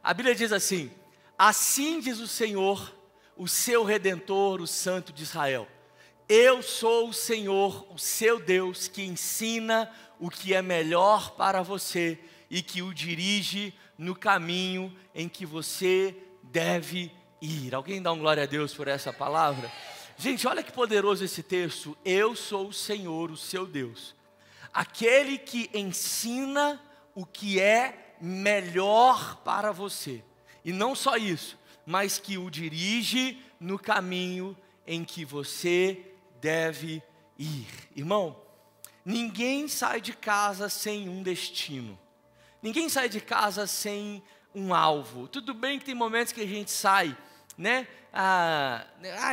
A Bíblia diz assim: assim diz o Senhor, o seu Redentor, o Santo de Israel: eu sou o Senhor, o seu Deus, que ensina o que é melhor para você e que o dirige no caminho em que você deve ir. Alguém dá um glória a Deus por essa palavra? Gente, olha que poderoso esse texto. Eu sou o Senhor, o seu Deus, aquele que ensina o que é melhor para você. E não só isso, mas que o dirige no caminho em que você deve ir. Irmão, ninguém sai de casa sem um destino. Ninguém sai de casa sem um alvo. Tudo bem que tem momentos que a gente sai, né?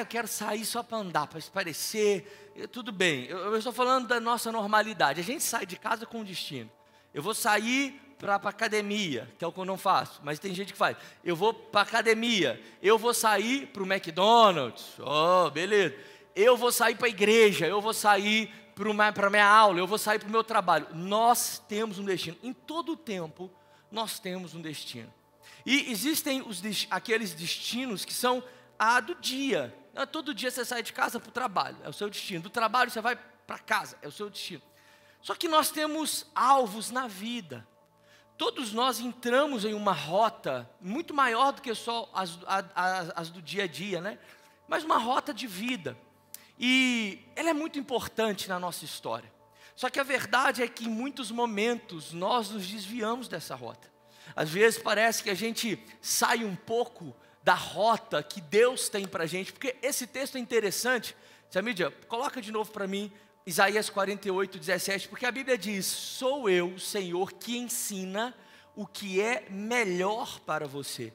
Eu quero sair só para andar, para esparecer. Tudo bem, eu estou falando da nossa normalidade. A gente sai de casa com um destino. Eu vou sair para a academia, que é o que eu não faço, mas tem gente que faz. Eu vou para a academia, eu vou sair para o McDonald's, beleza. Eu vou sair para a igreja, eu vou sair para a minha aula, eu vou sair para o meu trabalho. Nós temos um destino. Em todo o tempo, nós temos um destino. E existem aqueles destinos que são do dia. Todo dia você sai de casa para o trabalho, é o seu destino. Do trabalho você vai para casa, é o seu destino. Só que nós temos alvos na vida. Todos nós entramos em uma rota muito maior do que só as do dia a dia, né? Mas uma rota de vida. E ela é muito importante na nossa história. Só que a verdade é que em muitos momentos nós nos desviamos dessa rota. Às vezes parece que a gente sai um pouco da rota que Deus tem para a gente. Porque esse texto é interessante. Samídia, coloca de novo para mim Isaías 48, 17. Porque a Bíblia diz: sou eu, o Senhor, que ensina o que é melhor para você.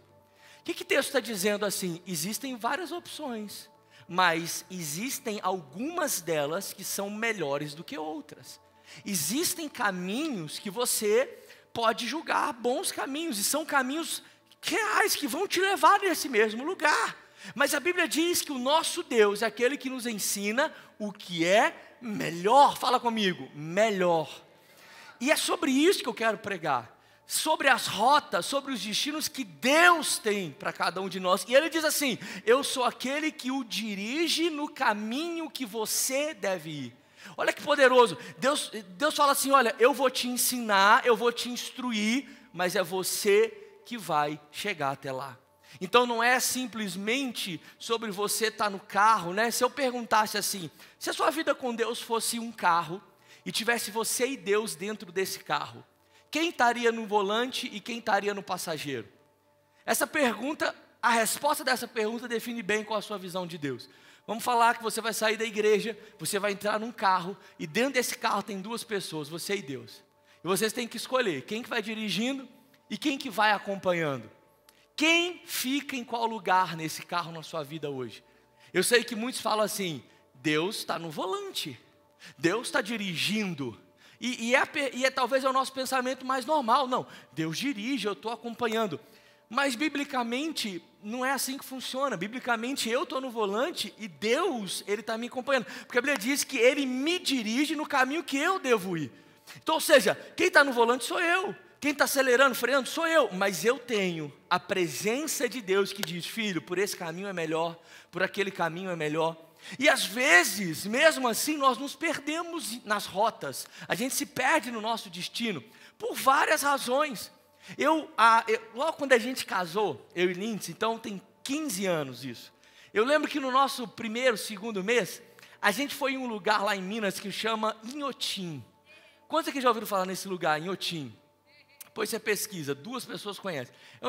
O que o texto está dizendo assim? Existem várias opções, mas existem algumas delas que são melhores do que outras. Existem caminhos que você pode julgar bons caminhos, e são caminhos reais que vão te levar nesse mesmo lugar. Mas a Bíblia diz que o nosso Deus é aquele que nos ensina o que é melhor. Fala comigo, melhor. E é sobre isso que eu quero pregar. Sobre as rotas, sobre os destinos que Deus tem para cada um de nós. E Ele diz assim: eu sou aquele que o dirige no caminho que você deve ir. Olha que poderoso. Deus fala assim: olha, eu vou te ensinar, eu vou te instruir, mas é você que vai chegar até lá. Então não é simplesmente sobre você estar no carro, né? Se eu perguntasse assim: se a sua vida com Deus fosse um carro e tivesse você e Deus dentro desse carro, quem estaria no volante e quem estaria no passageiro? Essa pergunta, a resposta dessa pergunta define bem qual a sua visão de Deus. Vamos falar que você vai sair da igreja, você vai entrar num carro, e dentro desse carro tem duas pessoas, você e Deus. E vocês têm que escolher quem que vai dirigindo e quem que vai acompanhando. Quem fica em qual lugar nesse carro na sua vida hoje? Eu sei que muitos falam assim: Deus está no volante, Deus está dirigindo. E talvez é o nosso pensamento mais normal. Não, Deus dirige, eu estou acompanhando. Mas biblicamente não é assim que funciona. Biblicamente eu estou no volante e Deus, Ele está me acompanhando. Porque a Bíblia diz que Ele me dirige no caminho que eu devo ir. Então, ou seja, quem está no volante sou eu. Quem está acelerando, freando, sou eu. Mas eu tenho a presença de Deus que diz: filho, por esse caminho é melhor, por aquele caminho é melhor. E às vezes, mesmo assim, nós nos perdemos nas rotas. A gente se perde no nosso destino por várias razões. Logo quando a gente casou, eu e Lindsay, então tem 15 anos isso. Eu lembro que no nosso primeiro, segundo mês, a gente foi em um lugar lá em Minas que chama Inhotim. Quantos aqui já ouviram falar nesse lugar, Inhotim? Depois você pesquisa, 2 pessoas conhecem. É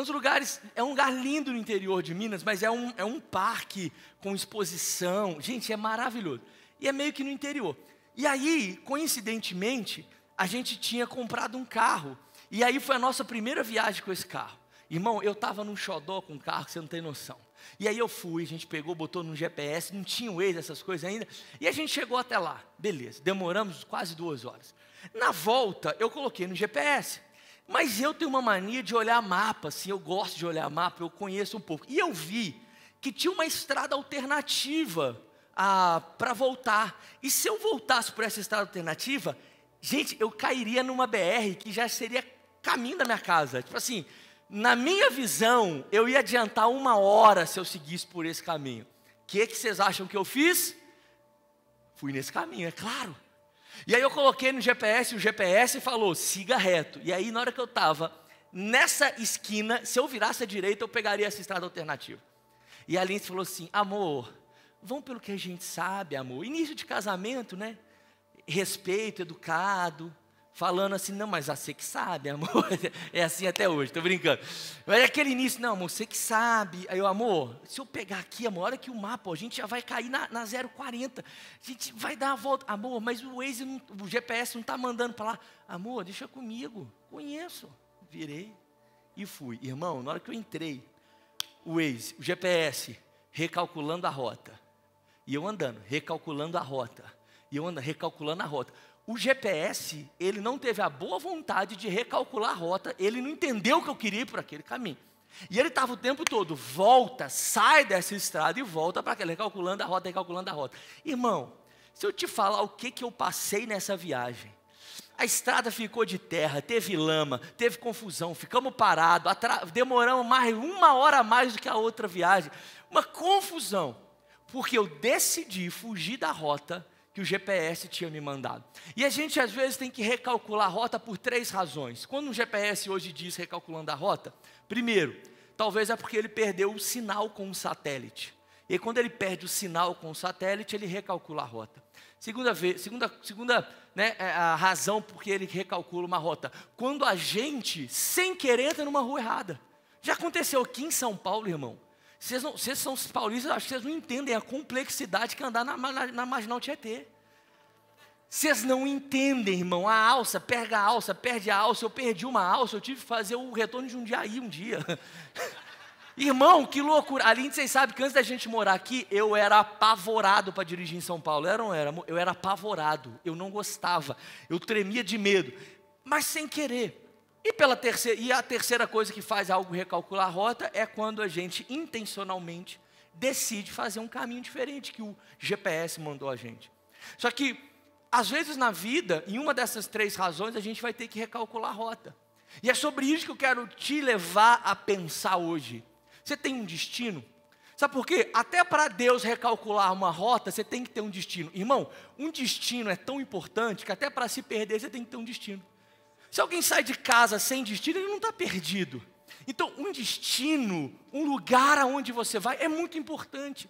um lugar lindo no interior de Minas, mas é um parque com exposição. Gente, é maravilhoso. E é meio que no interior. E aí, coincidentemente, a gente tinha comprado um carro. E aí foi a nossa primeira viagem com esse carro. Irmão, eu estava num xodó com o carro que você não tem noção. E aí eu fui, a gente pegou, botou no GPS, não tinha o Waze, essas coisas ainda. E a gente chegou até lá. Beleza, demoramos quase 2 horas. Na volta, eu coloquei no GPS. Mas eu tenho uma mania de olhar mapa, assim, eu gosto de olhar mapa, eu conheço um pouco. E eu vi que tinha uma estrada alternativa para voltar. E se eu voltasse por essa estrada alternativa, gente, eu cairia numa BR que já seria caminho da minha casa. Tipo assim, Na minha visão, eu ia adiantar 1 hora se eu seguisse por esse caminho. O que vocês acham que eu fiz? Fui nesse caminho, é claro. E aí eu coloquei no GPS, o GPS falou, siga reto. E aí na hora que eu estava nessa esquina, se eu virasse à direita, eu pegaria essa estrada alternativa. E a Lindsay falou assim, amor, vamos pelo que a gente sabe, amor. Início de casamento, né? Respeito, educado. Falando assim, não, mas você que sabe, amor. É assim até hoje, estou brincando. Mas é aquele início, não, amor, você que sabe. Aí eu, amor, se eu pegar aqui, amor, olha aqui o mapa, a gente já vai cair na 040. A gente vai dar a volta. Amor, mas o Waze, o GPS não está mandando para lá. Amor, deixa comigo, conheço. Virei e fui. Irmão, na hora que eu entrei, o Waze, o GPS, recalculando a rota. E eu andando, recalculando a rota. E eu andando, recalculando a rota. O GPS, ele não teve a boa vontade de recalcular a rota, ele não entendeu que eu queria ir por aquele caminho. E ele estava o tempo todo, volta, sai dessa estrada e volta para aquela, recalculando a rota, recalculando a rota. Irmão, se eu te falar o que eu passei nessa viagem, a estrada ficou de terra, teve lama, teve confusão, ficamos parados, demoramos mais 1 hora a mais do que a outra viagem. Uma confusão, porque eu decidi fugir da rota que o GPS tinha me mandado. E a gente às vezes tem que recalcular a rota por 3 razões. Quando o GPS hoje diz recalculando a rota, primeiro, talvez é porque ele perdeu o sinal com o satélite. E aí, quando ele perde o sinal com o satélite, ele recalcula a rota. Segunda, né, a razão por que ele recalcula uma rota. Quando a gente, sem querer, entra numa rua errada. Já aconteceu aqui em São Paulo, irmão. Vocês são paulistas, acho que vocês não entendem a complexidade que é andar na Marginal Tietê. Vocês não entendem, irmão, a alça, perde a alça, eu perdi uma alça, eu tive que fazer o retorno de Jundiaí um dia. Irmão, que loucura. Ali vocês sabem que antes da gente morar aqui, eu era apavorado para dirigir em São Paulo. Era ou não era? Eu era apavorado, eu não gostava, eu tremia de medo, mas sem querer. E a terceira coisa que faz algo recalcular a rota é quando a gente intencionalmente decide fazer um caminho diferente que o GPS mandou a gente. Só que, às vezes na vida, em uma dessas 3 razões, a gente vai ter que recalcular a rota. E é sobre isso que eu quero te levar a pensar hoje. Você tem um destino? Sabe por quê? Até para Deus recalcular uma rota, você tem que ter um destino. Irmão, um destino é tão importante que até para se perder, você tem que ter um destino. Se alguém sai de casa sem destino, ele não está perdido. Então, um destino, um lugar aonde você vai, é muito importante.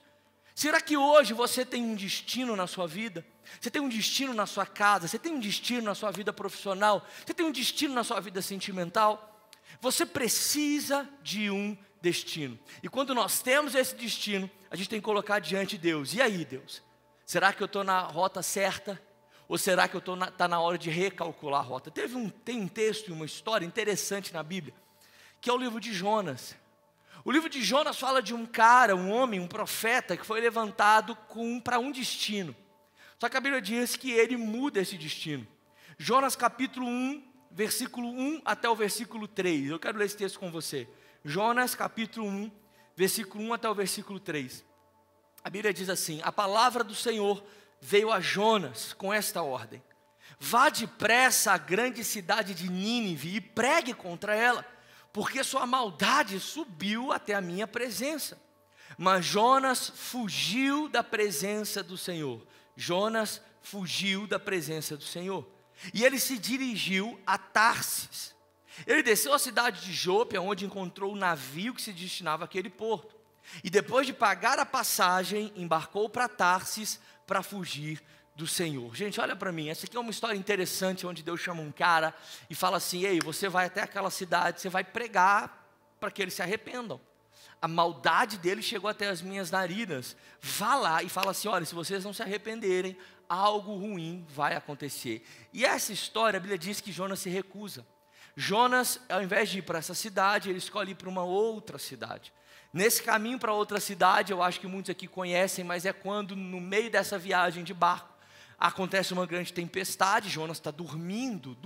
Será que hoje você tem um destino na sua vida? Você tem um destino na sua casa? Você tem um destino na sua vida profissional? Você tem um destino na sua vida sentimental? Você precisa de um destino. E quando nós temos esse destino, a gente tem que colocar diante de Deus. E aí, Deus? Será que eu estou na rota certa? Ou será que está na hora de recalcular a rota? Tem um texto e uma história interessante na Bíblia, que é o livro de Jonas. O livro de Jonas fala de um cara, um homem, um profeta, que foi levantado para um destino. Só que a Bíblia diz que ele muda esse destino. Jonas capítulo 1, versículo 1 até o versículo 3. Eu quero ler esse texto com você. Jonas capítulo 1, versículo 1 até o versículo 3. A Bíblia diz assim: a palavra do Senhor veio a Jonas com esta ordem: vá depressa à grande cidade de Nínive e pregue contra ela, porque sua maldade subiu até a minha presença. Mas Jonas fugiu da presença do Senhor. Jonas fugiu da presença do Senhor. E ele se dirigiu a Tarsis. Ele desceu à cidade de Jope, onde encontrou o navio que se destinava àquele porto. E depois de pagar a passagem, embarcou para Tarsis para fugir do Senhor. Gente, olha para mim, essa aqui é uma história interessante, onde Deus chama um cara e fala assim: ei, você vai até aquela cidade, você vai pregar para que eles se arrependam. A maldade deles chegou até as minhas narinas. Vá lá e fala assim: olha, se vocês não se arrependerem, algo ruim vai acontecer. E essa história, a Bíblia diz que Jonas se recusa. Jonas, ao invés de ir para essa cidade, ele escolhe ir para uma outra cidade. Nesse caminho para outra cidade, eu acho que muitos aqui conhecem, mas é quando no meio dessa viagem de barco, acontece uma grande tempestade. Jonas está dormindo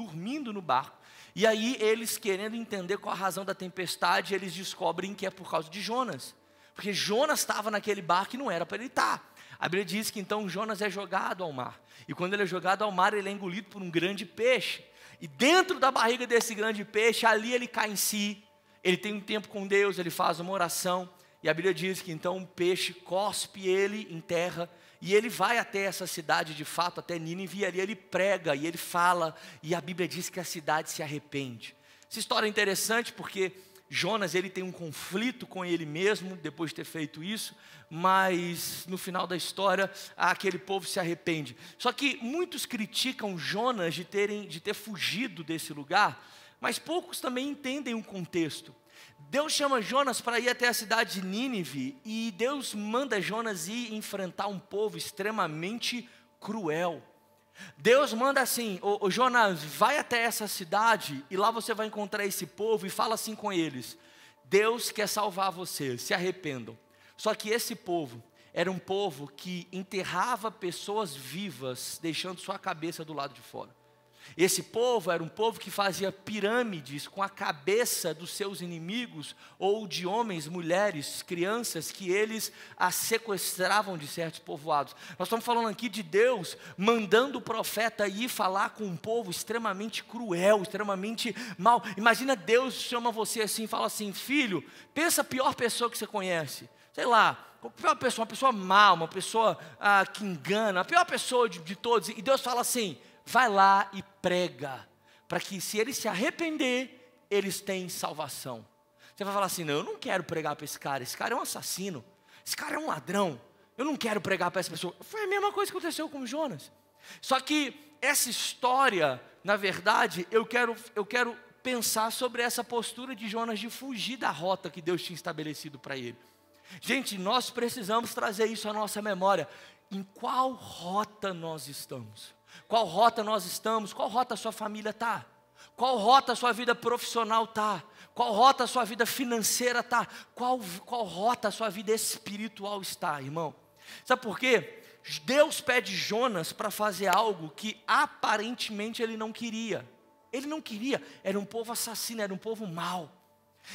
no barco. E aí eles, querendo entender qual a razão da tempestade, eles descobrem que é por causa de Jonas. Porque Jonas estava naquele barco e não era para ele estar. A Bíblia diz que então Jonas é jogado ao mar. E quando ele é jogado ao mar, ele é engolido por um grande peixe. E dentro da barriga desse grande peixe, ali ele cai em si. ele tem um tempo com Deus, ele faz uma oração, e a Bíblia diz que então um peixe cospe ele em terra, e ele vai até essa cidade de fato, até Nínive, e ali ele prega, e ele fala, e a Bíblia diz que a cidade se arrepende. Essa história é interessante porque Jonas, ele tem um conflito com ele mesmo, depois de ter feito isso, mas no final da história, aquele povo se arrepende. Só que muitos criticam Jonas de ter fugido desse lugar, mas poucos também entendem o contexto. Deus chama Jonas para ir até a cidade de Nínive, e Deus manda Jonas ir enfrentar um povo extremamente cruel. Deus manda assim: ô Jonas, vai até essa cidade, e lá você vai encontrar esse povo, e fala assim com eles: Deus quer salvar vocês, se arrependam. Só que esse povo era um povo que enterrava pessoas vivas, deixando sua cabeça do lado de fora. Esse povo era um povo que fazia pirâmides com a cabeça dos seus inimigos, ou de homens, mulheres, crianças, que eles as sequestravam de certos povoados. Nós estamos falando aqui de Deus mandando o profeta ir falar com um povo extremamente cruel, extremamente mau. Imagina Deus chama você assim e fala assim: filho, pensa a pior pessoa que você conhece. Sei lá, uma pessoa má, uma pessoa que engana, a pior pessoa de todos. E Deus fala assim: vai lá e prega, para que se eles se arrepender, eles têm salvação. Você vai falar assim: não, eu não quero pregar para esse cara é um assassino, esse cara é um ladrão, eu não quero pregar para essa pessoa. Foi a mesma coisa que aconteceu com Jonas. Só que essa história, na verdade, eu quero pensar sobre essa postura de Jonas de fugir da rota que Deus tinha estabelecido para ele. Gente, nós precisamos trazer isso à nossa memória. Em qual rota nós estamos? Qual rota nós estamos? Qual rota a sua família está? Qual rota a sua vida profissional está? Qual rota a sua vida financeira está? Qual rota a sua vida espiritual está, irmão? Sabe por quê? Deus pede Jonas para fazer algo que aparentemente ele não queria. Ele não queria, era um povo assassino, era um povo mau.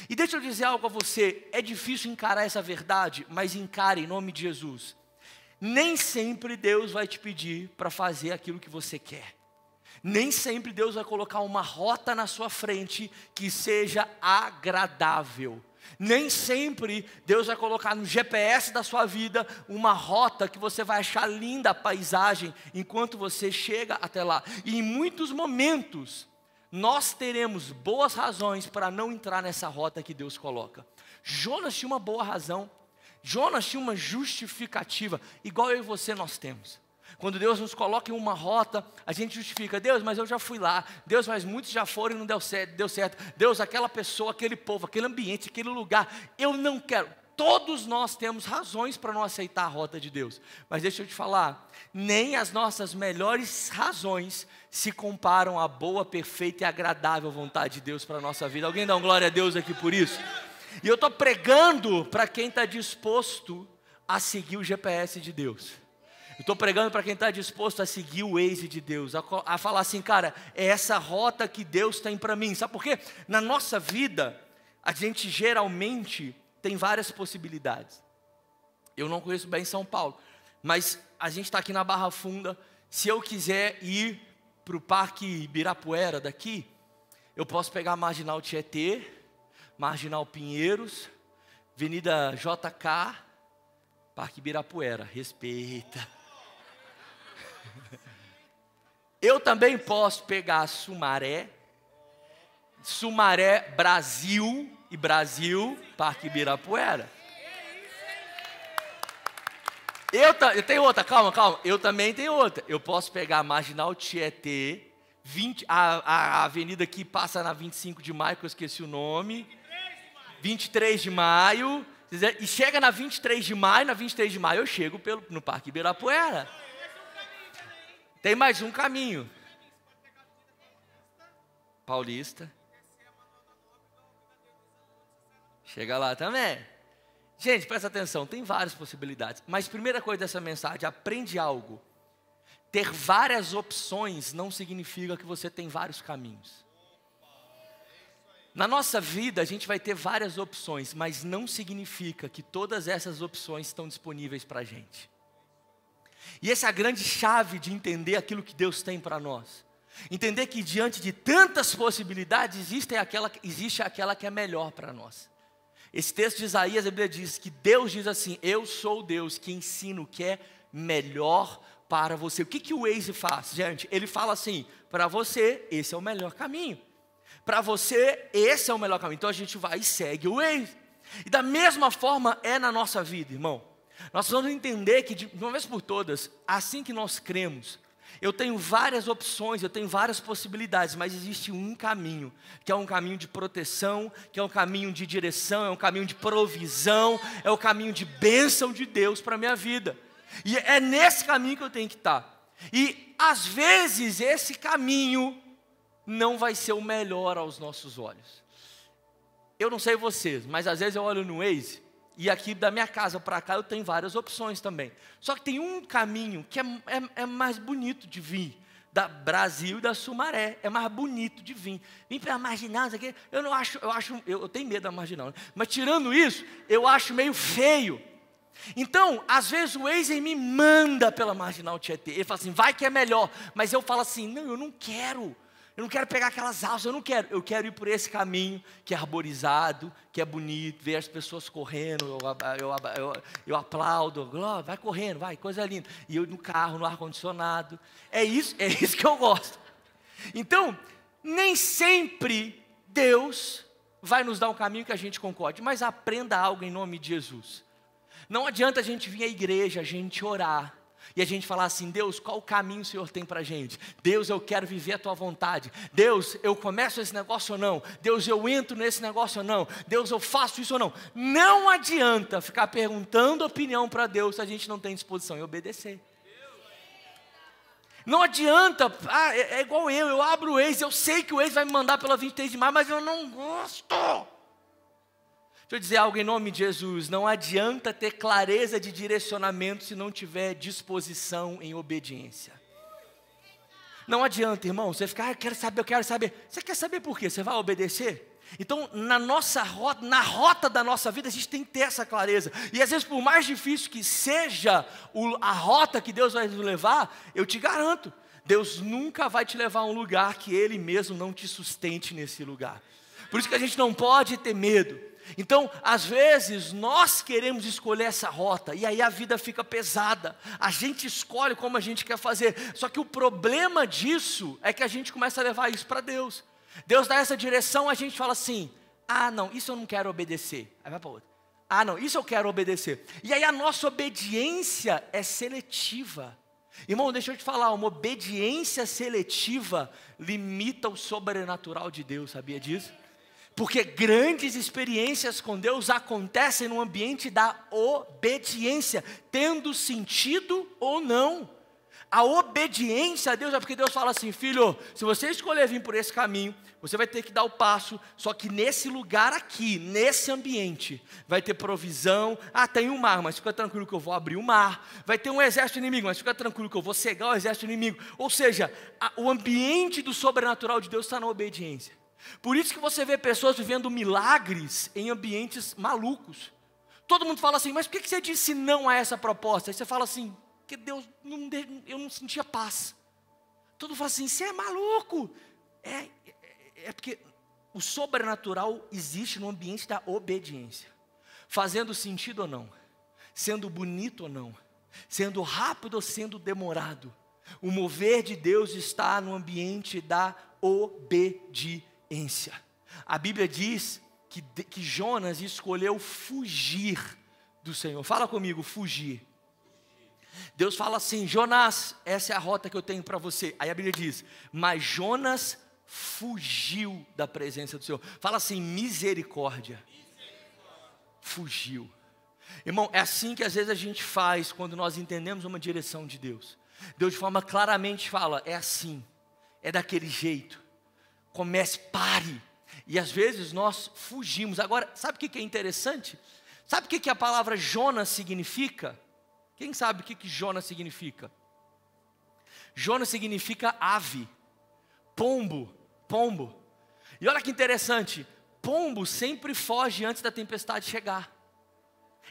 E deixa eu dizer algo a você: é difícil encarar essa verdade, mas encare em nome de Jesus. Nem sempre Deus vai te pedir para fazer aquilo que você quer. Nem sempre Deus vai colocar uma rota na sua frente que seja agradável. Nem sempre Deus vai colocar no GPS da sua vida uma rota que você vai achar linda a paisagem enquanto você chega até lá. E em muitos momentos nós teremos boas razões para não entrar nessa rota que Deus coloca. Jonas tinha uma boa razão. Jonas tinha uma justificativa, igual eu e você nós temos. Quando Deus nos coloca em uma rota, a gente justifica: Deus, mas eu já fui lá. Deus, mas muitos já foram e não deu certo. Deus, aquela pessoa, aquele povo, aquele ambiente, aquele lugar, eu não quero. Todos nós temos razões para não aceitar a rota de Deus. Mas deixa eu te falar, nem as nossas melhores razões se comparam à boa, perfeita e agradável vontade de Deus para a nossa vida. Alguém dá uma glória a Deus aqui por isso? E eu estou pregando para quem está disposto a seguir o GPS de Deus. Eu estou pregando para quem está disposto a seguir o Waze de Deus, a falar assim: cara, é essa rota que Deus tem para mim. Sabe por quê? Na nossa vida, a gente geralmente tem várias possibilidades. Eu não conheço bem São Paulo, mas a gente está aqui na Barra Funda. Se eu quiser ir para o Parque Ibirapuera daqui, eu posso pegar a Marginal Tietê, Marginal Pinheiros, Avenida JK, Parque Ibirapuera, respeita. Eu também posso pegar Sumaré, Brasil e Brasil, Parque Ibirapuera. Eu tenho outra, calma. Eu também tenho outra. Eu posso pegar a Marginal Tietê, a avenida que passa na 25 de maio, que eu esqueci o nome. 23 de maio. E chega na 23 de maio, eu chego no Parque Ibirapuera. Tem mais um caminho. Paulista. Chega lá também. Gente, presta atenção, tem várias possibilidades. Mas primeira coisa dessa mensagem, aprende algo. Ter várias opções não significa que você tem vários caminhos. Na nossa vida a gente vai ter várias opções, mas não significa que todas essas opções estão disponíveis para a gente. E essa é a grande chave de entender aquilo que Deus tem para nós. Entender que diante de tantas possibilidades, existe aquela que é melhor para nós. Esse texto de Isaías, a Bíblia diz que Deus diz assim: eu sou o Deus que ensino o que é melhor para você. O que o Waze faz, gente? Ele fala assim: para você, esse é o melhor caminho. Para você, esse é o melhor caminho. Então a gente vai e segue o Waze. E da mesma forma é na nossa vida, irmão. Nós vamos entender que, de uma vez por todas, assim que nós cremos, eu tenho várias opções, eu tenho várias possibilidades, mas existe um caminho, que é um caminho de proteção, que é um caminho de direção, é um caminho de provisão, é o caminho de bênção de Deus para a minha vida. E é nesse caminho que eu tenho que estar. E às vezes esse caminho não vai ser o melhor aos nossos olhos. Eu não sei vocês, mas às vezes eu olho no Waze, e aqui da minha casa para cá eu tenho várias opções também. Só que tem um caminho que é mais bonito de vir, da Brasil e da Sumaré, é mais bonito de vir. Vim para a Marginal, aqui, eu tenho medo da Marginal, né? Mas tirando isso, eu acho meio feio. Então, às vezes o Waze me manda pela Marginal Tietê, ele fala assim, vai que é melhor, mas eu falo assim, não, eu não quero pegar aquelas alças, eu quero ir por esse caminho que é arborizado, que é bonito, ver as pessoas correndo, eu aplaudo, vai correndo, vai, coisa linda, e eu no carro, no ar-condicionado, é isso que eu gosto. Então, nem sempre Deus vai nos dar um caminho que a gente concorde, mas aprenda algo em nome de Jesus. Não adianta a gente vir à igreja, a gente orar, e a gente falar assim, Deus, qual o caminho o Senhor tem para a gente? Deus, eu quero viver a Tua vontade. Deus, eu começo esse negócio ou não? Deus, eu entro nesse negócio ou não? Deus, eu faço isso ou não? Não adianta ficar perguntando opinião para Deus se a gente não tem disposição em obedecer. Não adianta, é igual eu abro o Waze, eu sei que o Waze vai me mandar pela 23 de maio, mas eu não gosto. Deixa eu dizer algo em nome de Jesus, não adianta ter clareza de direcionamento se não tiver disposição em obediência. Não adianta, irmão, você ficar, eu quero saber. Você quer saber por quê? Você vai obedecer? Então, na rota da nossa vida, a gente tem que ter essa clareza. E às vezes, por mais difícil que seja a rota que Deus vai nos levar, eu te garanto, Deus nunca vai te levar a um lugar que Ele mesmo não te sustente nesse lugar. Por isso que a gente não pode ter medo. Então, às vezes, nós queremos escolher essa rota, e aí a vida fica pesada, a gente escolhe como a gente quer fazer, só que o problema disso, é que a gente começa a levar isso para Deus. Deus dá essa direção, a gente fala assim, não, isso eu não quero obedecer, aí vai para outra, não, isso eu quero obedecer, e aí a nossa obediência é seletiva. Irmão, deixa eu te falar, uma obediência seletiva limita o sobrenatural de Deus, sabia disso? Porque grandes experiências com Deus acontecem no ambiente da obediência, tendo sentido ou não. A obediência a Deus é porque Deus fala assim, filho, se você escolher vir por esse caminho, você vai ter que dar o passo, só que nesse lugar aqui, nesse ambiente, vai ter provisão, tem um mar, mas fica tranquilo que eu vou abrir o mar, vai ter um exército inimigo, mas fica tranquilo que eu vou cegar o exército inimigo, ou seja, o ambiente do sobrenatural de Deus está na obediência. Por isso que você vê pessoas vivendo milagres em ambientes malucos. Todo mundo fala assim, mas por que você disse não a essa proposta? Aí você fala assim, que Deus, eu não sentia paz. Todo mundo fala assim, você é maluco. É porque o sobrenatural existe no ambiente da obediência. Fazendo sentido ou não, sendo bonito ou não, sendo rápido ou sendo demorado. O mover de Deus está no ambiente da obediência. A Bíblia diz que Jonas escolheu fugir do Senhor. Fala comigo, fugir. Deus fala assim, Jonas, essa é a rota que eu tenho para você. Aí a Bíblia diz, mas fugiu da presença do Senhor. Fala assim, misericórdia. Fugiu. Irmão, é assim que às vezes a gente faz quando nós entendemos uma direção de Deus. Deus de forma claramente fala, é assim, é daquele jeito. Comece, pare. E às vezes nós fugimos. Agora, sabe o que é interessante? Sabe o que a palavra Jonas significa? Quem sabe o que Jonas significa? Jonas significa ave, pombo. E olha que interessante, pombo sempre foge antes da tempestade chegar.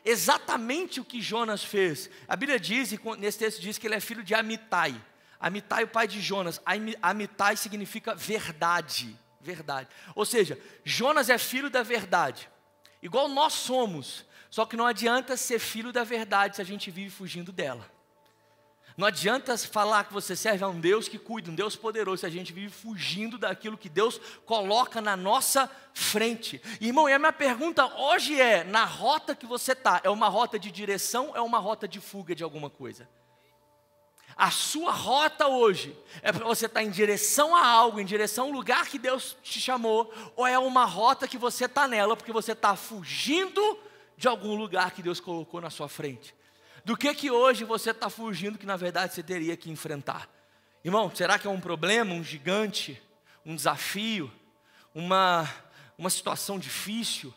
Exatamente o que Jonas fez. A Bíblia diz, e nesse texto diz que ele é filho de Amitai. Amitai, o pai de Jonas. Amitai significa verdade. Verdade. Ou seja, Jonas é filho da verdade. Igual nós somos. Só que não adianta ser filho da verdade se a gente vive fugindo dela. Não adianta falar que você serve a um Deus que cuida, um Deus poderoso, se a gente vive fugindo daquilo que Deus coloca na nossa frente. Irmão, e a minha pergunta hoje é, na rota que você está, é uma rota de direção, é uma rota de fuga de alguma coisa? A sua rota hoje é para você estar em direção a algo, em direção a um lugar que Deus te chamou, ou é uma rota que você está nela porque você está fugindo de algum lugar que Deus colocou na sua frente? Do que hoje você está fugindo que na verdade você teria que enfrentar? Irmão, será que é um problema, um gigante, um desafio, uma situação difícil,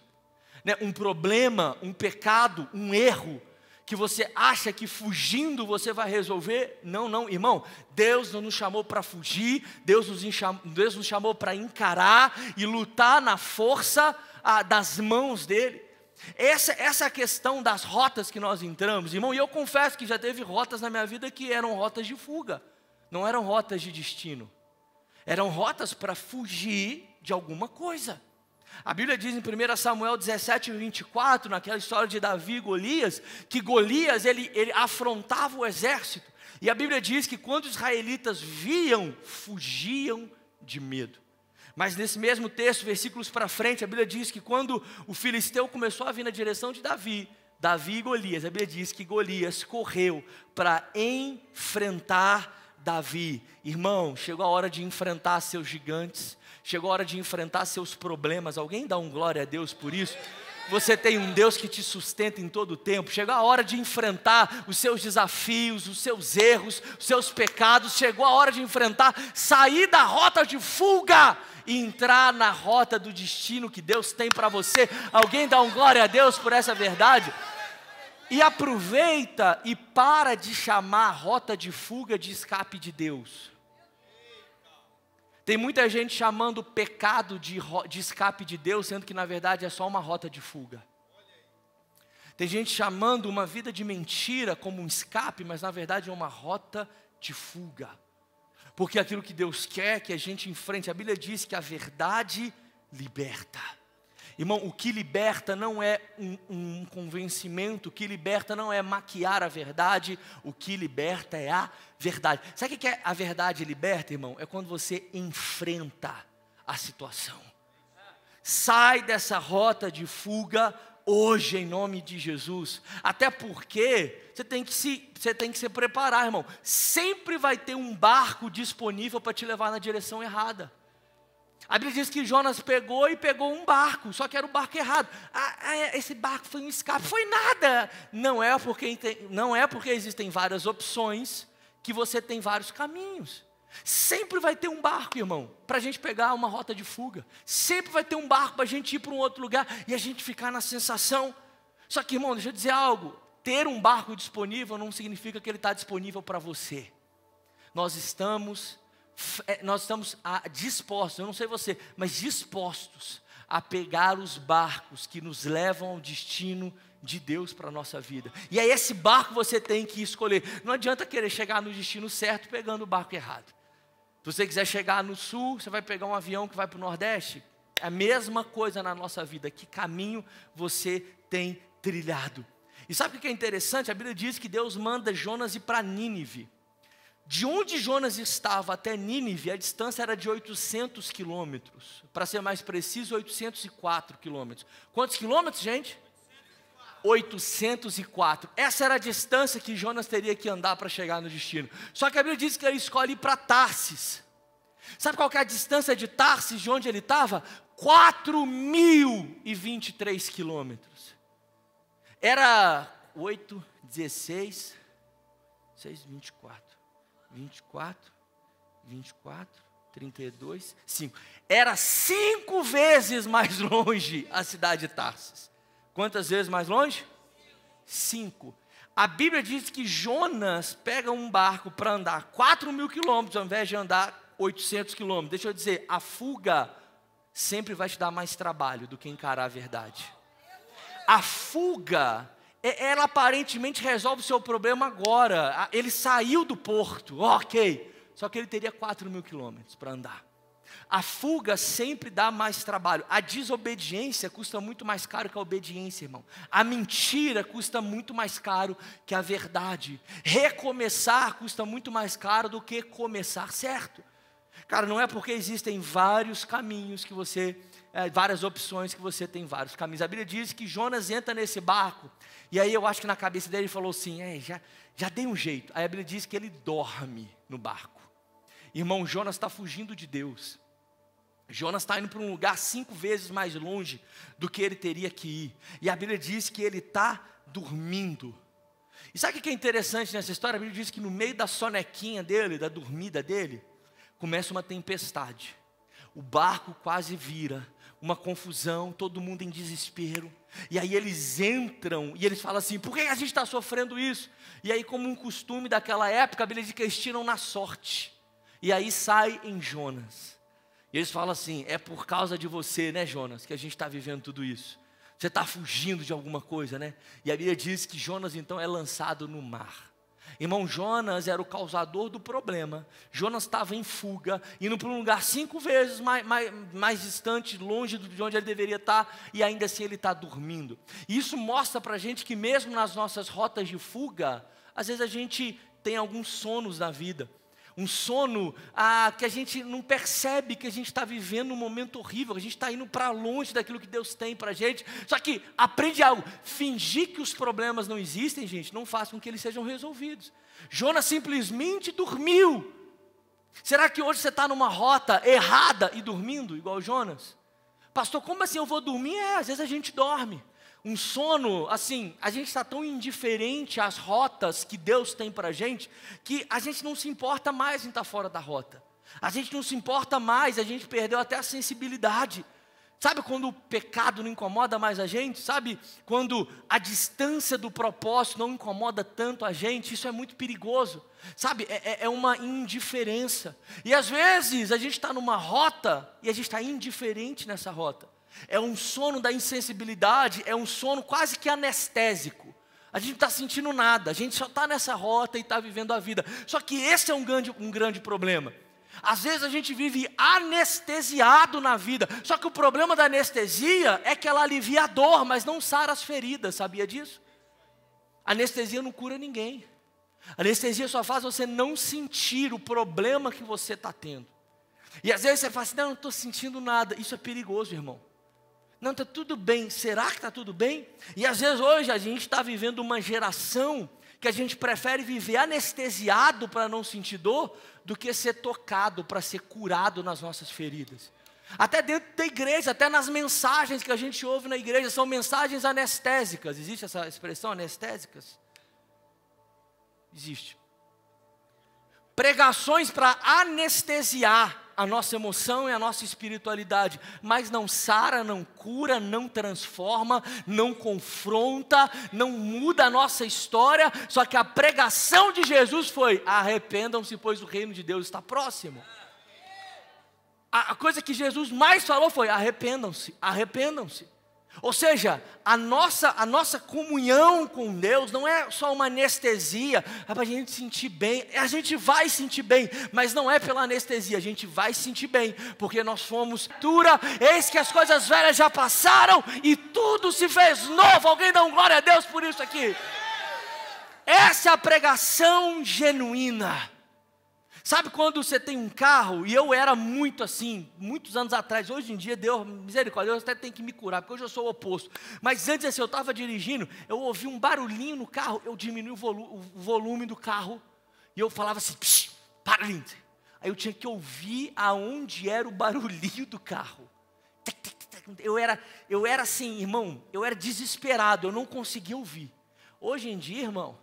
né? Um problema, um pecado, um erro, que você acha que fugindo você vai resolver? Não, não, irmão, Deus não nos chamou para fugir, Deus nos chamou para encarar e lutar na força das mãos dEle. Essa é a questão das rotas que nós entramos, irmão, e eu confesso que já teve rotas na minha vida que eram rotas de fuga, não eram rotas de destino, eram rotas para fugir de alguma coisa. A Bíblia diz em 1 Samuel 17:24, naquela história de Davi e Golias, que Golias ele afrontava o exército, e a Bíblia diz que quando os israelitas viam, fugiam de medo. Mas nesse mesmo texto, versículos para frente, a Bíblia diz que quando o filisteu começou a vir na direção de Davi e Golias, a Bíblia diz que Golias correu para enfrentar Davi. Irmão, chegou a hora de enfrentar seus gigantes, chegou a hora de enfrentar seus problemas. Alguém dá um glória a Deus por isso? Você tem um Deus que te sustenta em todo o tempo. Chegou a hora de enfrentar os seus desafios, os seus erros, os seus pecados. Chegou a hora de enfrentar, sair da rota de fuga e entrar na rota do destino que Deus tem para você. Alguém dá um glória a Deus por essa verdade? E aproveita e para de chamar a rota de fuga de escape de Deus. Tem muita gente chamando o pecado de escape de Deus, sendo que na verdade é só uma rota de fuga. Tem gente chamando uma vida de mentira como um escape, mas na verdade é uma rota de fuga. Porque aquilo que Deus quer que a gente enfrente, a Bíblia diz que a verdade liberta. Irmão, o que liberta não é um convencimento, o que liberta não é maquiar a verdade, o que liberta é a verdade. Sabe o que é a verdade liberta, irmão? É quando você enfrenta a situação. Sai dessa rota de fuga hoje, em nome de Jesus. Até porque você tem que se preparar, irmão. Sempre vai ter um barco disponível para te levar na direção errada. A Bíblia diz que Jonas pegou um barco, só que era o barco errado. Esse barco foi um escape, foi nada. Não é porque existem várias opções que você tem vários caminhos. Sempre vai ter um barco, irmão, para a gente pegar uma rota de fuga. Sempre vai ter um barco para a gente ir para um outro lugar e a gente ficar na sensação. Só que, irmão, deixa eu dizer algo. Ter um barco disponível não significa que ele está disponível para você. Nós estamos dispostos, eu não sei você, mas dispostos a pegar os barcos que nos levam ao destino de Deus para a nossa vida. E é esse barco você tem que escolher. Não adianta querer chegar no destino certo pegando o barco errado. Se você quiser chegar no sul, você vai pegar um avião que vai para o Nordeste. É a mesma coisa na nossa vida. Que caminho você tem trilhado? E sabe o que é interessante? A Bíblia diz que Deus manda Jonas ir para Nínive. De onde Jonas estava até Nínive, a distância era de 800 quilômetros. Para ser mais preciso, 804 quilômetros. Quantos quilômetros, gente? 804. Essa era a distância que Jonas teria que andar para chegar no destino. Só que a Bíblia diz que ele escolhe ir para Tarsis. Sabe qual que é a distância de Tarsis, de onde ele estava? 4.023 quilômetros. Era 8, 16, 6, 24. 24, 32, 5. Era 5 vezes mais longe a cidade de Tarsis. Quantas vezes mais longe? 5. A Bíblia diz que Jonas pega um barco para andar 4.000 quilômetros ao invés de andar 800 quilômetros. Deixa eu dizer, a fuga sempre vai te dar mais trabalho do que encarar a verdade. A fuga ela aparentemente resolve o seu problema agora. Ele saiu do porto, ok. Só que ele teria 4.000 quilômetros para andar. A fuga sempre dá mais trabalho. A desobediência custa muito mais caro que a obediência, irmão. A mentira custa muito mais caro que a verdade. Recomeçar custa muito mais caro do que começar certo. Cara, não é porque existem vários caminhos que você, várias opções que você tem vários caminhos. A Bíblia diz que Jonas entra nesse barco, e aí eu acho que na cabeça dele ele falou assim, já dei um jeito. Aí a Bíblia diz que ele dorme no barco. Irmão, Jonas está fugindo de Deus. Jonas está indo para um lugar 5 vezes mais longe do que ele teria que ir. E a Bíblia diz que ele está dormindo. E sabe o que é interessante nessa história? A Bíblia diz que no meio da sonequinha dele, da dormida dele, começa uma tempestade. O barco quase vira, uma confusão, todo mundo em desespero. E aí eles entram e eles falam assim, por que a gente está sofrendo isso? E aí, como um costume daquela época, a Bíblia diz que eles tiram na sorte. E aí sai em Jonas. E eles falam assim, é por causa de você, né, Jonas, que a gente está vivendo tudo isso. Você está fugindo de alguma coisa, né? E a Bíblia diz que Jonas então é lançado no mar. Irmão, Jonas era o causador do problema. Jonas estava em fuga, indo para um lugar 5 vezes mais distante, longe de onde ele deveria estar, e ainda assim ele está dormindo. E isso mostra para a gente que mesmo nas nossas rotas de fuga, às vezes a gente tem alguns sonos na vida. Um sono que a gente não percebe que a gente está vivendo um momento horrível, a gente está indo para longe daquilo que Deus tem para a gente. Só que aprende algo, fingir que os problemas não existem, gente, não faz com que eles sejam resolvidos. Jonas simplesmente dormiu. Será que hoje você está numa rota errada e dormindo, igual Jonas? Pastor, como assim eu vou dormir? Às vezes a gente dorme. Um sono, assim, a gente está tão indiferente às rotas que Deus tem para a gente, que a gente não se importa mais em estar fora da rota. A gente não se importa mais, a gente perdeu até a sensibilidade. Sabe quando o pecado não incomoda mais a gente? Sabe quando a distância do propósito não incomoda tanto a gente? Isso é muito perigoso. Sabe, é uma indiferença. E às vezes a gente está numa rota e a gente está indiferente nessa rota. É um sono da insensibilidade, é um sono quase que anestésico. A gente não está sentindo nada, a gente só está nessa rota e está vivendo a vida. Só que esse é um grande problema. Às vezes a gente vive anestesiado na vida. Só que o problema da anestesia é que ela alivia a dor, mas não sara as feridas, sabia disso? Anestesia não cura ninguém. Anestesia só faz você não sentir o problema que você está tendo. E às vezes você fala assim, não estou sentindo nada. Isso é perigoso, irmão. Não, está tudo bem, será que está tudo bem? E às vezes hoje a gente está vivendo uma geração que a gente prefere viver anestesiado para não sentir dor, do que ser tocado para ser curado nas nossas feridas. Até dentro da igreja, até nas mensagens que a gente ouve na igreja, são mensagens anestésicas. Existe essa expressão, anestésicas? Existe. Pregações para anestesiar a nossa emoção e a nossa espiritualidade, mas não sara, não cura, não transforma, não confronta, não muda a nossa história. Só que a pregação de Jesus foi: arrependam-se, pois o reino de Deus está próximo. A coisa que Jesus mais falou foi: arrependam-se, arrependam-se. Ou seja, a nossa comunhão com Deus não é só uma anestesia, é para a gente sentir bem. A gente vai sentir bem, mas não é pela anestesia, a gente vai sentir bem, porque nós fomos criatura, eis que as coisas velhas já passaram e tudo se fez novo. Alguém dá um glória a Deus por isso aqui? Essa é a pregação genuína. Sabe quando você tem um carro, e eu era muito assim, muitos anos atrás, hoje em dia, Deus, misericórdia, Deus até tem que me curar, porque hoje eu sou o oposto. Mas antes assim, eu estava dirigindo, eu ouvi um barulhinho no carro, eu diminui o volume do carro, e eu falava assim, para, Lindsay. Aí eu tinha que ouvir aonde era o barulhinho do carro. Eu era assim, irmão, eu era desesperado, eu não conseguia ouvir. Hoje em dia, irmão,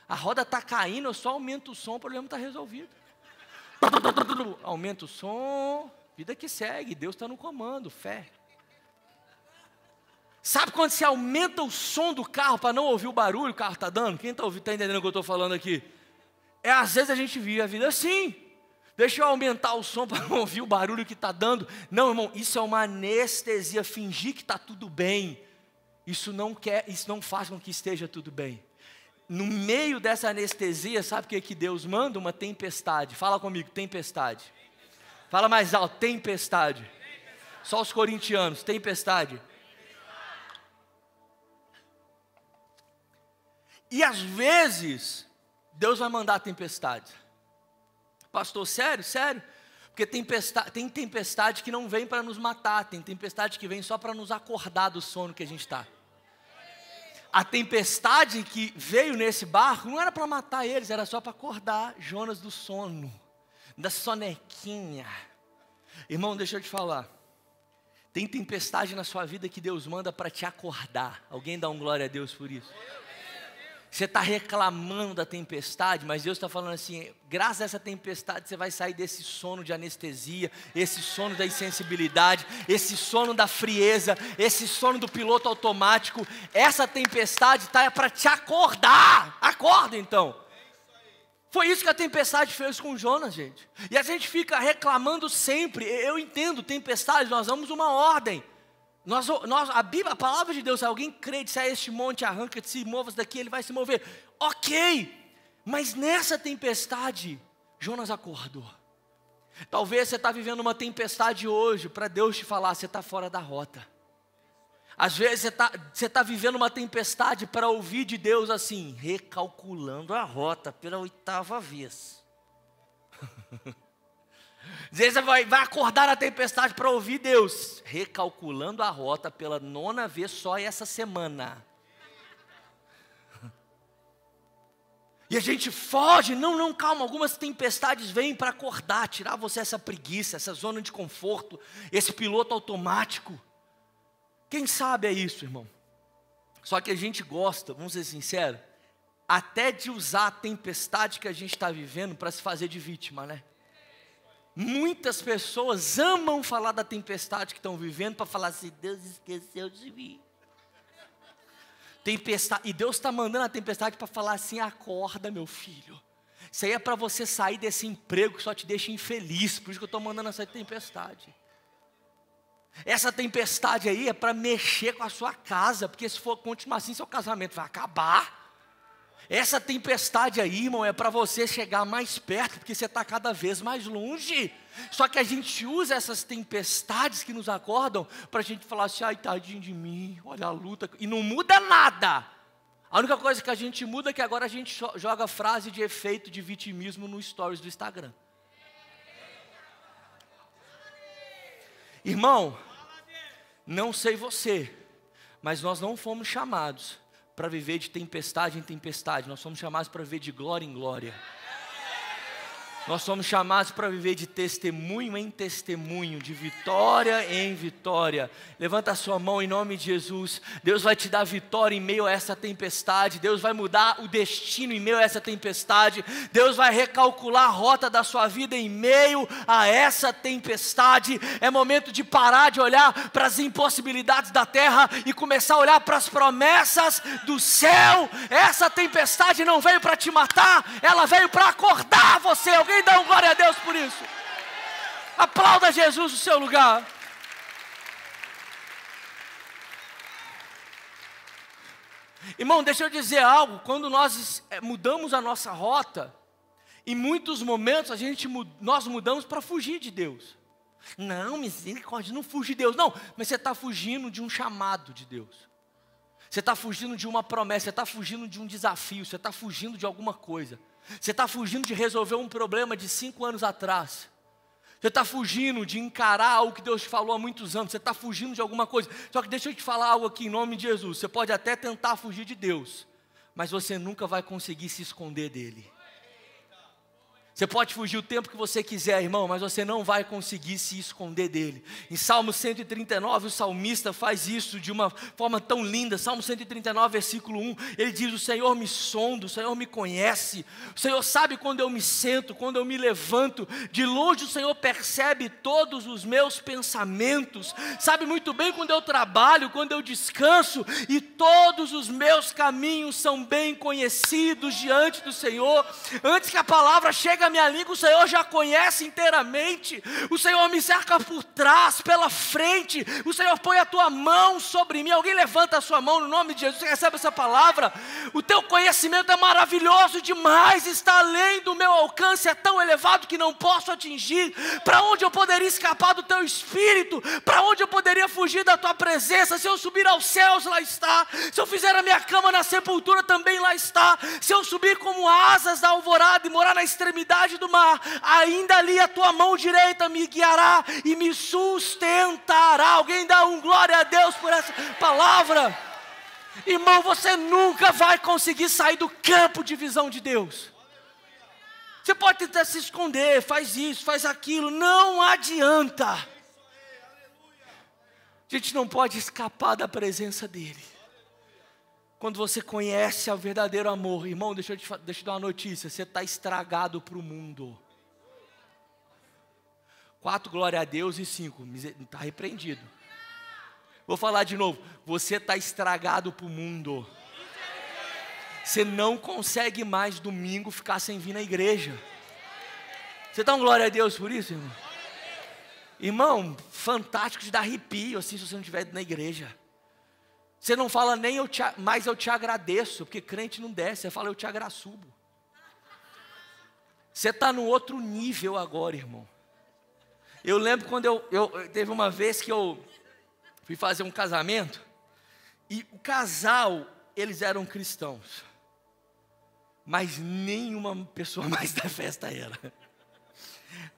a roda está caindo, eu só aumento o som, o problema está resolvido. Aumenta o som, vida que segue, Deus está no comando, fé. Sabe quando você aumenta o som do carro para não ouvir o barulho que o carro está dando? Quem está entendendo o que eu estou falando aqui? Às vezes a gente vive a vida assim. Deixa eu aumentar o som para não ouvir o barulho que está dando. Não, irmão, isso é uma anestesia, fingir que está tudo bem. isso não faz com que esteja tudo bem. No meio dessa anestesia, sabe o que Deus manda? Uma tempestade. Fala comigo, tempestade. Fala mais alto, tempestade. Só os corintianos, tempestade. E às vezes, Deus vai mandar tempestade. Pastor, sério? Sério? Porque tem tempestade que não vem para nos matar, tem tempestade que vem só para nos acordar do sono que a gente está. A tempestade que veio nesse barco não era para matar eles, era só para acordar Jonas do sono, da sonequinha. Irmão, deixa eu te falar. Tem tempestade na sua vida que Deus manda para te acordar. Alguém dá um glória a Deus por isso? Você está reclamando da tempestade, mas Deus está falando assim, graças a essa tempestade você vai sair desse sono de anestesia, esse sono da insensibilidade, esse sono da frieza, esse sono do piloto automático. Essa tempestade está para te acordar. Acorda então. Foi isso que a tempestade fez com Jonas, gente. E a gente fica reclamando sempre. Eu entendo, tempestade, nós damos uma ordem. A Bíblia, a palavra de Deus, se alguém crê, se a este monte arranca-se e mova-se daqui, ele vai se mover. Ok, mas nessa tempestade, Jonas acordou. Talvez você está vivendo uma tempestade hoje, para Deus te falar, você está fora da rota. Às vezes você tá vivendo uma tempestade para ouvir de Deus assim, recalculando a rota pela 8ª vez. Às vezes você vai acordar na tempestade para ouvir Deus, recalculando a rota pela 9ª vez só essa semana. E a gente foge, não, calma, algumas tempestades vêm para acordar, tirar você essa preguiça, essa zona de conforto, esse piloto automático. Quem sabe é isso, irmão. Só que a gente gosta, vamos ser sinceros, até de usar a tempestade que a gente está vivendo para se fazer de vítima, né? Muitas pessoas amam falar da tempestade que estão vivendo para falar assim, Deus esqueceu de mim. Tempestade, e Deus está mandando a tempestade para falar assim, acorda meu filho. Isso aí é para você sair desse emprego que só te deixa infeliz, por isso que eu estou mandando essa tempestade. Essa tempestade aí é para mexer com a sua casa, porque se for continuar assim, seu casamento vai acabar. Essa tempestade aí, irmão, é para você chegar mais perto, porque você está cada vez mais longe. Só que a gente usa essas tempestades que nos acordam, para a gente falar assim, ai tadinho de mim, olha a luta, e não muda nada. A única coisa que a gente muda é que agora a gente joga frase de efeito de vitimismo no stories do Instagram. Irmão, não sei você, mas nós não fomos chamados para viver de tempestade em tempestade, nós somos chamados para viver de glória em glória. Nós somos chamados para viver de testemunho em testemunho, de vitória em vitória. Levanta a sua mão em nome de Jesus. Deus vai te dar vitória em meio a essa tempestade. Deus vai mudar o destino em meio a essa tempestade. Deus vai recalcular a rota da sua vida em meio a essa tempestade. É momento de parar de olhar para as impossibilidades da terra e começar a olhar para as promessas do céu. Essa tempestade não veio para te matar, ela veio para acordar você. Alguém dá um glória a Deus por isso. Aplauda Jesus no seu lugar. Irmão, deixa eu dizer algo. Quando nós mudamos a nossa rota, em muitos momentos nós mudamos para fugir de Deus. Não, misericórdia, não fuge de Deus. Não, mas você está fugindo de um chamado de Deus. Você está fugindo de uma promessa, você está fugindo de um desafio, você está fugindo de alguma coisa. Você está fugindo de resolver um problema de 5 anos atrás. Você está fugindo de encarar algo que Deus te falou há muitos anos. Você está fugindo de alguma coisa. Só que deixa eu te falar algo aqui em nome de Jesus. Você pode até tentar fugir de Deus, mas você nunca vai conseguir se esconder dele. Você pode fugir o tempo que você quiser, irmão, mas você não vai conseguir se esconder dele. Em Salmo 139, o salmista faz isso de uma forma tão linda. Salmo 139, versículo 1, ele diz, o Senhor me sonda, o Senhor me conhece. O Senhor sabe quando eu me sento, quando eu me levanto. De longe o Senhor percebe todos os meus pensamentos. Sabe muito bem quando eu trabalho, quando eu descanso. E todos os meus caminhos são bem conhecidos diante do Senhor. Antes que a palavra chegue a minha língua, o Senhor já conhece inteiramente. O Senhor me cerca por trás, pela frente. O Senhor põe a tua mão sobre mim. Alguém levanta a sua mão no nome de Jesus, recebe essa palavra. O teu conhecimento é maravilhoso demais, está além do meu alcance, é tão elevado que não posso atingir. Para onde eu poderia escapar do teu Espírito? Para onde eu poderia fugir da tua presença? Se eu subir aos céus, lá está. Se eu fizer a minha cama na sepultura, também lá está. Se eu subir como asas da alvorada e morar na extremidade do mar, ainda ali a tua mão direita me guiará e me sustentará. Alguém dá um glória a Deus por essa palavra. Irmão, você nunca vai conseguir sair do campo de visão de Deus. Você pode tentar se esconder, faz isso, faz aquilo, não adianta. A gente não pode escapar da presença dEle. Quando você conhece o verdadeiro amor, irmão, deixa eu te dar uma notícia, você está estragado para o mundo. 4, glória a Deus, e 5, está repreendido. Vou falar de novo, você está estragado para o mundo. Você não consegue mais domingo ficar sem vir na igreja. Você dá um glória a Deus por isso, irmão? Irmão, fantástico, de dar arrepio assim se você não estiver na igreja. Você não fala nem mas eu te agradeço, porque crente não desce, você fala eu te agraçubo. Você está no outro nível agora, irmão. Eu lembro quando teve uma vez que eu fui fazer um casamento, e o casal, eles eram cristãos, mas nenhuma pessoa mais da festa era.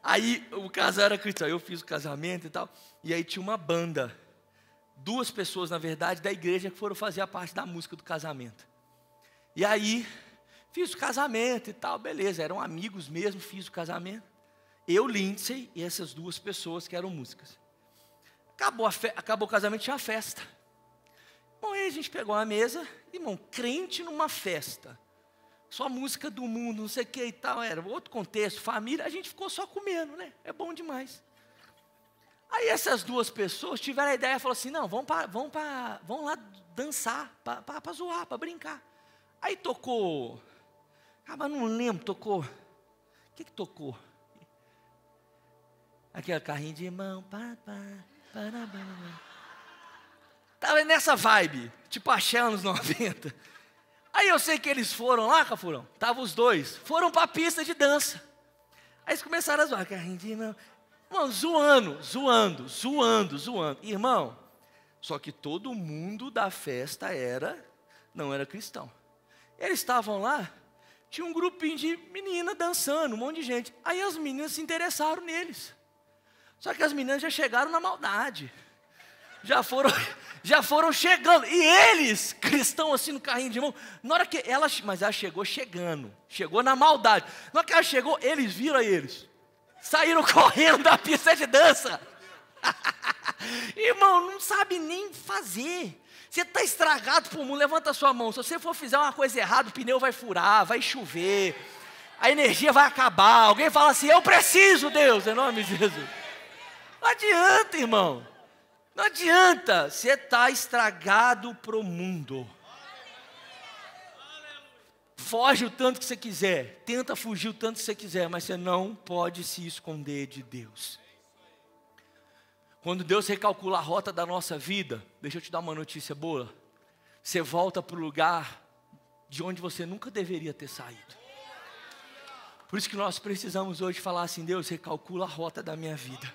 Aí o casal era cristão, eu fiz o casamento e tal, e aí tinha uma banda, 2 pessoas na verdade da igreja que foram fazer a parte da música do casamento. E aí fiz o casamento e tal, beleza, eram amigos mesmo, fiz o casamento. Eu, Lindsay e essas 2 pessoas que eram músicas. Acabou o casamento, tinha festa. Bom, aí a gente pegou uma mesa, irmão, crente numa festa. Só música do mundo, não sei o que e tal, era outro contexto, família, a gente ficou só comendo, né? É bom demais. Aí essas 2 pessoas tiveram a ideia, falaram assim, não, vamos lá dançar, para zoar, para brincar. Aí tocou, mas não lembro, tocou, o que tocou? Aquele carrinho de mão, estava nessa vibe, tipo axé anos 90. Aí eu sei que eles foram lá, Cafurão, estavam os 2, foram para a pista de dança. Aí eles começaram a zoar, carrinho de mão, zoando. Irmão, só que todo mundo da festa não era cristão. Eles estavam lá, tinha um grupinho de meninas dançando, um monte de gente. Aí as meninas se interessaram neles. Só que as meninas já chegaram na maldade. Já foram chegando. E eles, cristãos assim no carrinho de mão, na hora que ela chegou chegando. Chegou na maldade. Na hora que ela chegou, eles viram eles. Saíram correndo da pista de dança. Irmão, não sabe nem fazer. Você está estragado para o mundo, levanta a sua mão. Se você for fizer uma coisa errada, o pneu vai furar, vai chover. A energia vai acabar. Alguém fala assim, eu preciso, Deus, em nome de Jesus. Não adianta, irmão. Não adianta. Você está estragado para o mundo. Foge o tanto que você quiser. Tenta fugir o tanto que você quiser. Mas você não pode se esconder de Deus. Quando Deus recalcula a rota da nossa vida, deixa eu te dar uma notícia boa. Você volta para o lugar de onde você nunca deveria ter saído. Por isso que nós precisamos hoje falar assim, Deus, recalcula a rota da minha vida.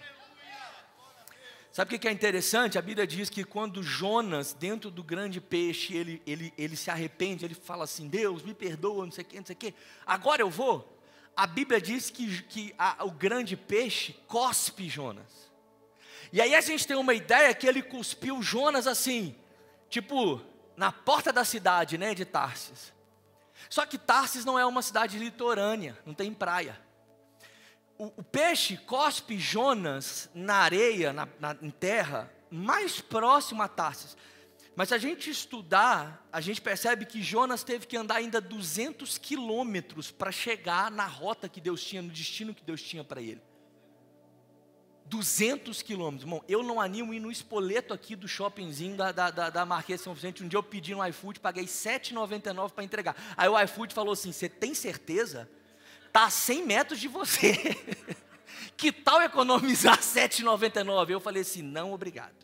Sabe o que é interessante? A Bíblia diz que quando Jonas, dentro do grande peixe, ele se arrepende, ele fala assim, Deus, me perdoa, não sei o que, agora eu vou. A Bíblia diz que o grande peixe cospe Jonas. E aí a gente tem uma ideia que ele cuspiu Jonas assim, tipo, na porta da cidade, né, de Tarsis. Só que Tarsis não é uma cidade litorânea, não tem praia. O peixe cospe Jonas na areia, em terra, mais próximo a Tarsis. Mas se a gente estudar, a gente percebe que Jonas teve que andar ainda 200 quilômetros para chegar na rota que Deus tinha, no destino que Deus tinha para ele. 200 quilômetros, irmão, eu não animo ir no espoleto aqui do shoppingzinho da Marquês de São Vicente. Um dia eu pedi no iFood, paguei R$ 7,99 para entregar. Aí o iFood falou assim, você tem certeza? está a 100 metros de você. Que tal economizar R$ 7,99? Eu falei assim, não, obrigado.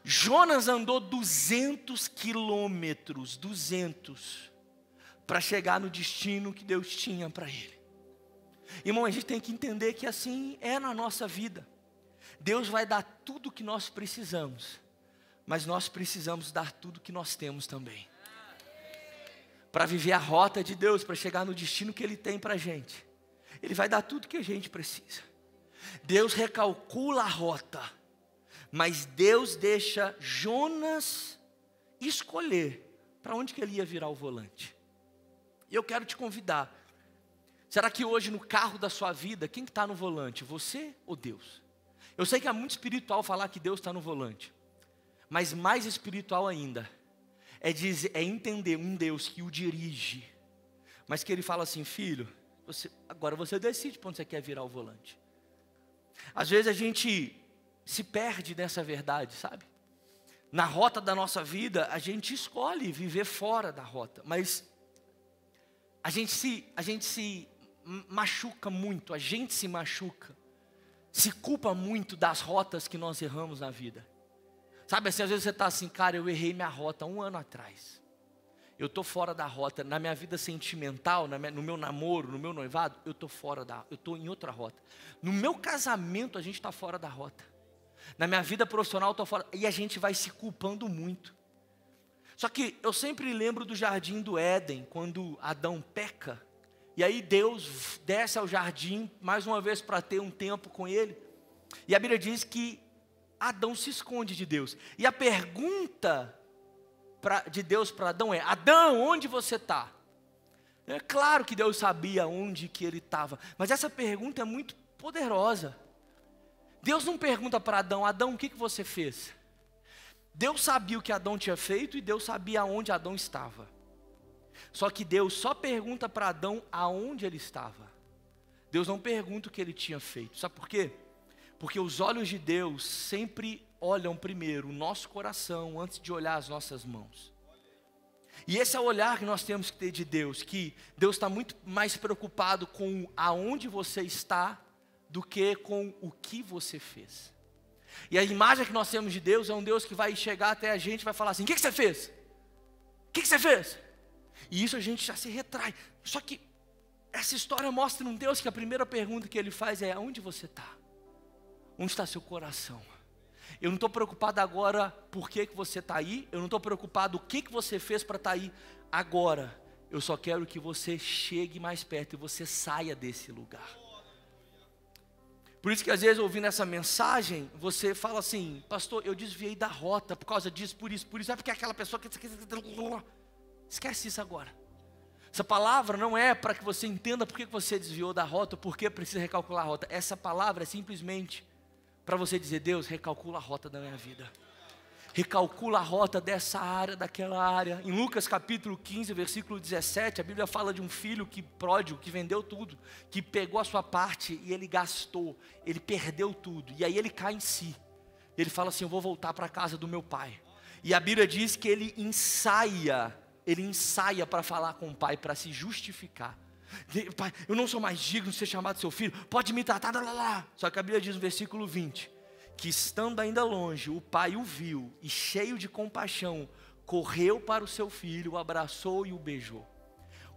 Jonas andou 200 quilômetros, 200, para chegar no destino que Deus tinha para ele. Irmão, a gente tem que entender que assim é na nossa vida. Deus vai dar tudo o que nós precisamos, mas nós precisamos dar tudo o que nós temos também. Para viver a rota de Deus, para chegar no destino que Ele tem para a gente. Ele vai dar tudo que a gente precisa. Deus recalcula a rota, mas Deus deixa Jonas escolher para onde que ele ia virar o volante. E eu quero te convidar. Será que hoje no carro da sua vida, quem está no volante? Você ou Deus? Eu sei que é muito espiritual falar que Deus está no volante. Mas mais espiritual ainda é entender um Deus que o dirige. Mas que Ele fala assim, filho, agora você decide para onde você quer virar o volante. Às vezes a gente se perde nessa verdade, sabe? Na rota da nossa vida, a gente escolhe viver fora da rota. Mas a gente se machuca muito, a gente se machuca, se culpa muito das rotas que nós erramos na vida. Sabe assim, às vezes você está assim, cara, eu errei minha rota 1 ano atrás. Eu estou fora da rota, na minha vida sentimental, no meu namoro, no meu noivado, eu estou em outra rota. No meu casamento, a gente está fora da rota. Na minha vida profissional, eu estou fora, e a gente vai se culpando muito. Só que eu sempre lembro do jardim do Éden, quando Adão peca, e aí Deus desce ao jardim, mais uma vez para ter um tempo com ele, e a Bíblia diz que Adão se esconde de Deus, e a pergunta de Deus para Adão é, Adão, onde você está? É claro que Deus sabia onde que ele estava, mas essa pergunta é muito poderosa. Deus não pergunta para Adão, Adão, o que você fez? Deus sabia o que Adão tinha feito e Deus sabia onde Adão estava. Só que Deus só pergunta para Adão aonde ele estava. Deus não pergunta o que ele tinha feito. Sabe por quê? Porque os olhos de Deus sempre olham primeiro o nosso coração antes de olhar as nossas mãos. E esse é o olhar que nós temos que ter de Deus, que Deus está muito mais preocupado com aonde você está do que com o que você fez. E a imagem que nós temos de Deus é um Deus que vai chegar até a gente e vai falar assim, o que você fez? O que você fez? E isso a gente já se retrai. Só que essa história mostra um Deus que a primeira pergunta que Ele faz é, aonde você está? Onde está seu coração? Eu não estou preocupado agora por que você está aí, eu não estou preocupado o que você fez para estar aí agora. Eu só quero que você chegue mais perto e você saia desse lugar. Por isso que às vezes ouvindo essa mensagem, você fala assim, pastor, eu desviei da rota por causa disso, por isso. É porque aquela pessoa que... Esquece isso agora. Essa palavra não é para que você entenda por que você desviou da rota, por que precisa recalcular a rota. Essa palavra é simplesmente para você dizer, Deus, recalcula a rota da minha vida. Recalcula a rota dessa área, daquela área. Em Lucas capítulo 15, versículo 17, a Bíblia fala de um filho pródigo, que vendeu tudo, que pegou a sua parte e ele gastou, ele perdeu tudo. E aí ele cai em si. Ele fala assim, eu vou voltar para a casa do meu pai. E a Bíblia diz que ele ensaia para falar com o pai, para se justificar. Pai, eu não sou mais digno de ser chamado seu filho, pode me tratar, lá. Só que a Bíblia diz no versículo 20, que estando ainda longe, o pai o viu e cheio de compaixão, correu para o seu filho, o abraçou e o beijou.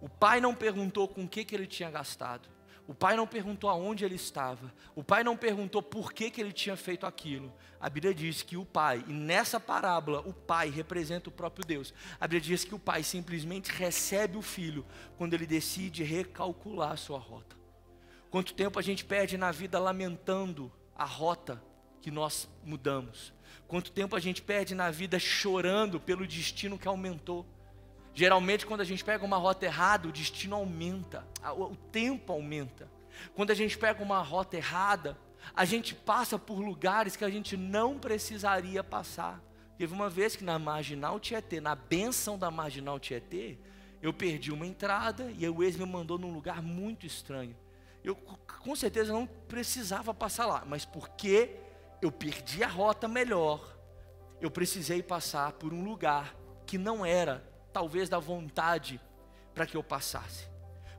O pai não perguntou com o que ele tinha gastado, o pai não perguntou aonde ele estava, o pai não perguntou por que ele tinha feito aquilo. A Bíblia diz que o pai, e nessa parábola o pai representa o próprio Deus. A Bíblia diz que o pai simplesmente recebe o filho quando ele decide recalcular a sua rota. Quanto tempo a gente perde na vida lamentando a rota que nós mudamos? Quanto tempo a gente perde na vida chorando pelo destino que aumentou? Geralmente quando a gente pega uma rota errada, o destino aumenta, o tempo aumenta. Quando a gente pega uma rota errada, a gente passa por lugares que a gente não precisaria passar. Teve uma vez que na Marginal Tietê, na bênção da Marginal Tietê, eu perdi uma entrada e o ex me mandou num lugar muito estranho. Eu com certeza não precisava passar lá, mas porque eu perdi a rota melhor, eu precisei passar por um lugar que não era talvez da vontade para que eu passasse.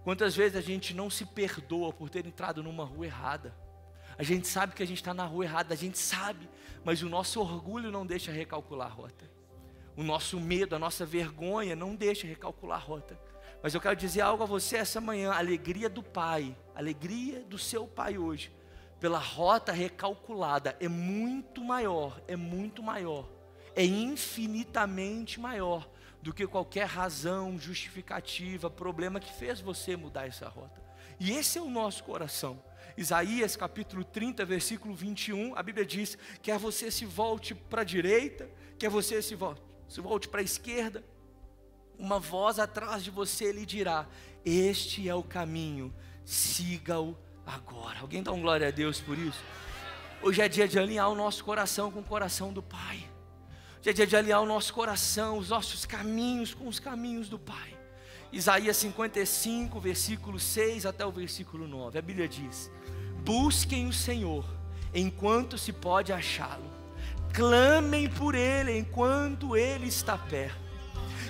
Quantas vezes a gente não se perdoa por ter entrado numa rua errada? A gente sabe que a gente está na rua errada, a gente sabe, mas o nosso orgulho não deixa recalcular a rota. O nosso medo, a nossa vergonha não deixa recalcular a rota. Mas eu quero dizer algo a você essa manhã: a alegria do Pai, a alegria do seu Pai hoje, pela rota recalculada, é muito maior, é infinitamente maior do que qualquer razão, justificativa, problema que fez você mudar essa rota. E esse é o nosso coração. Isaías capítulo 30, versículo 21, a Bíblia diz: quer você se volte para a direita, quer você se volte para a esquerda, uma voz atrás de você lhe dirá: este é o caminho, siga-o agora. Alguém dá um glória a Deus por isso? Hoje é dia de alinhar o nosso coração com o coração do Pai. Hoje é dia de alinhar o nosso coração, os nossos caminhos com os caminhos do Pai. Isaías 55, versículo 6 até o versículo 9, a Bíblia diz: busquem o Senhor enquanto se pode achá-lo, clamem por Ele enquanto Ele está perto.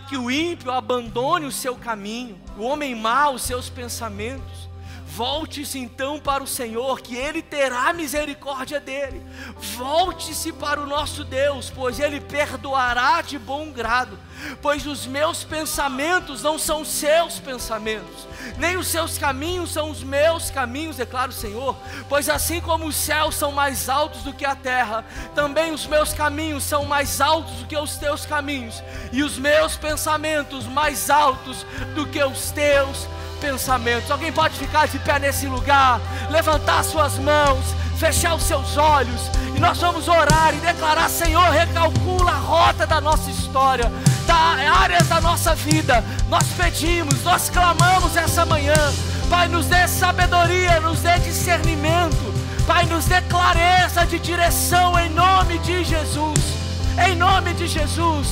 Que o ímpio abandone o seu caminho, o homem mau os seus pensamentos. Volte-se então para o Senhor, que Ele terá misericórdia dele. Volte-se para o nosso Deus, pois Ele perdoará de bom grado. Pois os meus pensamentos não são os seus pensamentos, nem os seus caminhos são os meus caminhos, declara o Senhor. Pois assim como os céus são mais altos do que a terra, também os meus caminhos são mais altos do que os teus caminhos, e os meus pensamentos mais altos do que os teus pensamentos. Alguém pode ficar de pé nesse lugar, levantar suas mãos, fechar os seus olhos, e nós vamos orar e declarar: Senhor, recalcula a rota da nossa história, áreas da nossa vida. Nós pedimos, nós clamamos essa manhã: Pai, nos dê sabedoria, nos dê discernimento, Pai, nos dê clareza de direção, em nome de Jesus, em nome de Jesus.